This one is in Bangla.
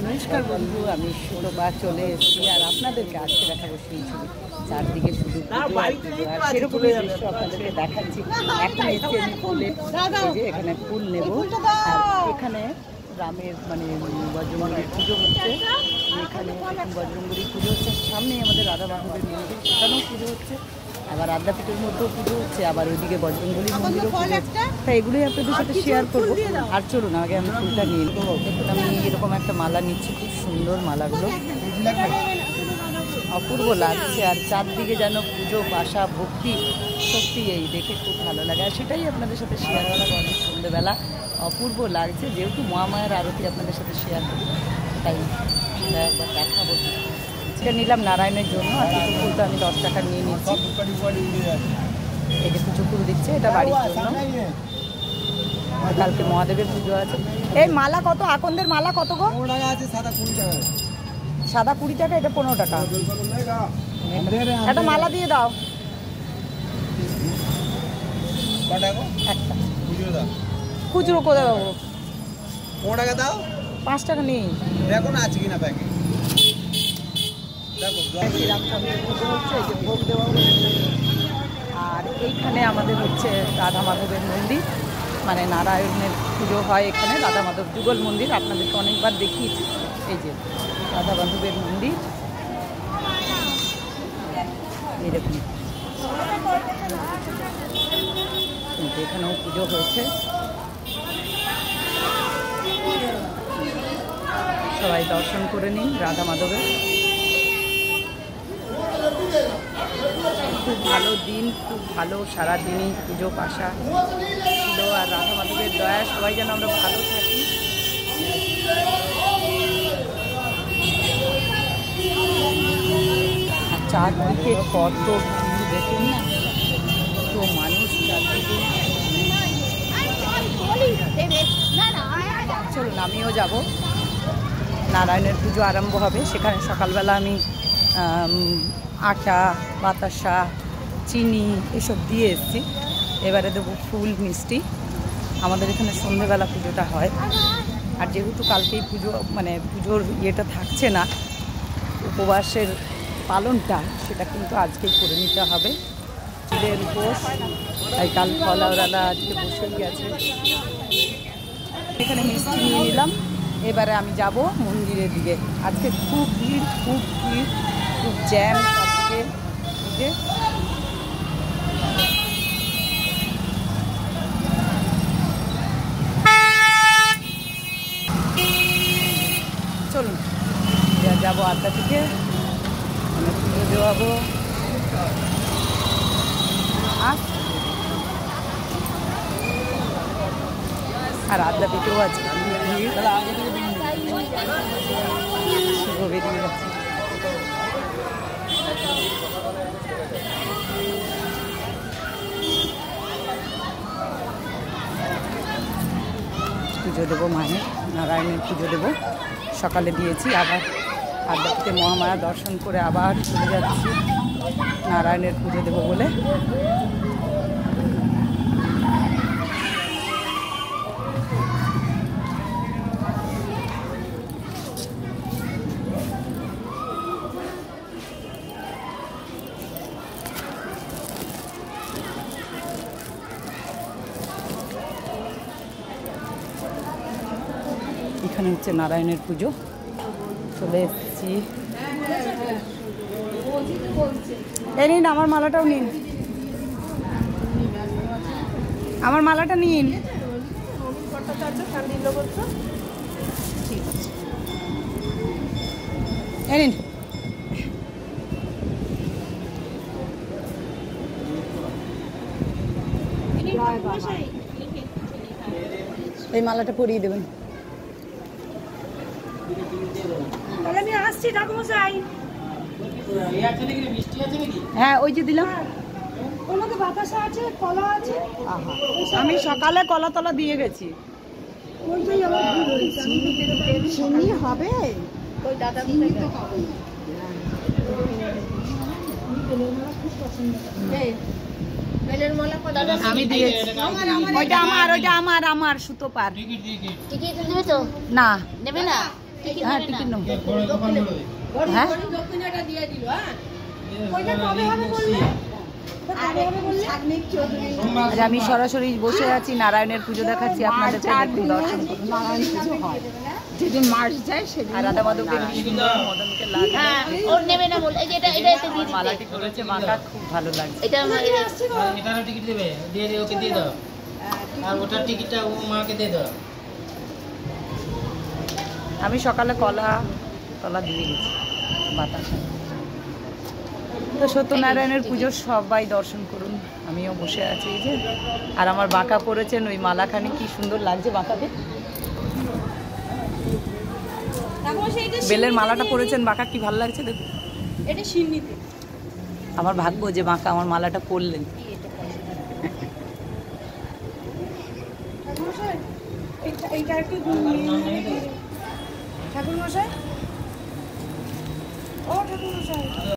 নমস্কার বন্ধু, আমি সুতপা চলে এসেছি আর আপনাদেরকে আজকে দেখাবো সেই ছবি। চারদিকে শুধু সেরকমই দৃশ্য আপনাদেরকে দেখাচ্ছি। এখন এসে আমি ফুলের যে এখানে ফুল নেব, আর এখানে রামের মানে বজরঙ্গলির পুজো হচ্ছে। এখানে বজরঙ্গলির পুজো হচ্ছে, সামনে আমাদের রাধা মাধবের মন্দির, সেখানেও পুজো হচ্ছে। আবার আদ্যাপীঠের মধ্যেও পুজো হচ্ছে, আবার ওইদিকে বজরঙ্গলির মন্দিরও পুজো হচ্ছে। তাই এগুলোই আপনাদের সাথে শেয়ার করবো। আর চলুন আগে আমি ফুলটা নিয়ে নেবো। দেখুন আমি এরকম একটা মালা নিচ্ছি, খুব সুন্দর মালাগুলো, অপূর্ব লাগছে। আর চারদিকে যেন পুজো পাশা ভক্তি, সত্যি এই দেখে খুব ভালো লাগে। আর সেটাই আপনাদের সাথে শেয়ার করা, অনেক সন্ধ্যেবেলা অপূর্ব লাগছে। যেহেতু মহামায়ার আরতি আপনাদের সাথে শেয়ার করি, তাই সেটা একবার দেখাবো। এটা নিলাম নারায়ণের জন্য, আর কিছু ফুল তো আমি 10 টাকা নিয়ে নিচ্ছি। এই যে কিছু ফুল দিচ্ছে, এটা বাড়ির জন্য। কালকে মহাদেবের পুজো আছে। এই মালা কত? আকন্দের মালা কত গো? 15 টাকা আছে, সাদা 20 টাকা। সাদা 20 টাকা, এটা 15 টাকা। একটা মালা দিয়ে দাও। একটা খুচরো করে দেবো। 15 টাকা দাও। 5 টাকা নেই, দেখো না আছে কিনা প্যাকেট। শ্রীরামচন্দ্রের পুজো হচ্ছে, এই যে ভোগ দেওয়া হচ্ছে। আর এইখানে আমাদের হচ্ছে রাধা মাধবের মন্দির, মানে নারায়ণের পুজো হয় এখানে। রাধা মাধব যুগল মন্দির, আপনাদেরকে অনেকবার দেখিয়েছি। এই যে রাধা মাধবের মন্দির, এই দেখুন এখানেও পুজো হয়েছে। সবাই দর্শন করে নিন রাধা মাধবের। খুব ভালো দিন, খুব ভালো সারাদিনই পুজো পাশা ছিল। আর রাধা মাধবের দয়া সবাই যেন আমরা ভালো থাকি। চারদিকে কত ভিড় দেখুন না, কত মানুষ চারদিকে। চলুন আমিও যাব। নারায়ণের পুজো আরম্ভ হবে, সেখানে সকালবেলা আমি আটা, বাতাসা, চিনি এসব দিয়ে এসেছি। এবারে দেবো ফুল, মিষ্টি। আমাদের এখানে সন্ধেবেলা পুজোটা হয়। আর যেহেতু কালকেই পুজো, মানে পুজোর ইয়েটা থাকছে না, উপবাসের পালনটা, সেটা কিন্তু আজকেই করে নিতে হবে। ঈদের উপোস, তাই কাল ফলাওয়ালা আজকে বসেই গেছে। এখানে মিষ্টি নিয়ে নিলাম। এবারে আমি যাব মন্দিরের দিকে। আজকে খুব ভিড়, খুব ভিড়, খুব জ্যাম আজকে। চলুন যাবো আদ্যাপীঠে, আমি পুজো দেওয়াবো। আর আদ্যাপীঠেও আজকে ভিড়, শুভ বেরিয়ে গেছে। পুজো দেবো মায়ের, নারায়ণের পুজো দেবো। সকালে দিয়েছি, আবার আদ্যাপীঠে মহামায়া দর্শন করে আবার চলে যাচ্ছি নারায়ণের পুজো দেবো বলে। এখানে হচ্ছে নারায়ণের পুজো, চলে এসেছি। এই নিন আমার মালাটাও নিন, আমার মালাটা নিন। ঠিক আছে, এই নিন। এই মালাটা পরিয়ে দেবেন। আমি আসছি ঠাকুমশাই। হ্যাঁ ওই যে দিলাম। ওনাকে বাতাসা আছে, কলা আছে। আমি সকালে কলা তলা দিয়ে গেছি। চিনি হবে ওই দাদা আমি দিয়েছি। ওইটা আমার, ওইটা আমার, আমার সুতোপার। টিকিট নেবে তো? না নেবে না। হ্যাঁ টিকিট নেব। হ্যাঁ ওইটা কবে হবে বললে? কবে হবে বললে? আর আমি সরাসরি বসে আছি, নারায়ণের পুজো দেখাচ্ছি আপনাদেরকে, দেখুন দর্শন করুন। নারায়ণ পুজো হয় যেদিন মার্চ যায় সেদিন। আর রাধা মাধবকে কি সুন্দর মদনকে লাগে। হ্যাঁ ওর নেবে না বল, এই যে এটা এটা এতে দিয়ে দিতে। মালাটি করেছে মাকা, খুব ভালো লাগছে। এটা আমার এটারও টিকিট দেবে, দিয়ে দিয়ে ওকে দিয়ে দাও। আর ওটার টিকিটটা ও মাকে দিয়ে দাও। আমি সকালে কলা দিয়ে গেছি বাতাসা। তো সত্যনারায়ণের পুজো সবাই দর্শন করুন। আমিও বসে আছি এই যে, আর আমার বাঁকা পড়েছেন ওই মালাখানি, কি সুন্দর লাগছে বাঁকাতে। বেলের মালাটা পরেছেন বাঁকা, কি ভালো লাগছে দেখুন। এটা সিন্নিতে। আমার ভাগ্য যে বাঁকা আমার মালাটা পরলেন। ঠাকুরমশাই এইটা একটু ঠাকুরমশাই, ও ঠাকুরমশাই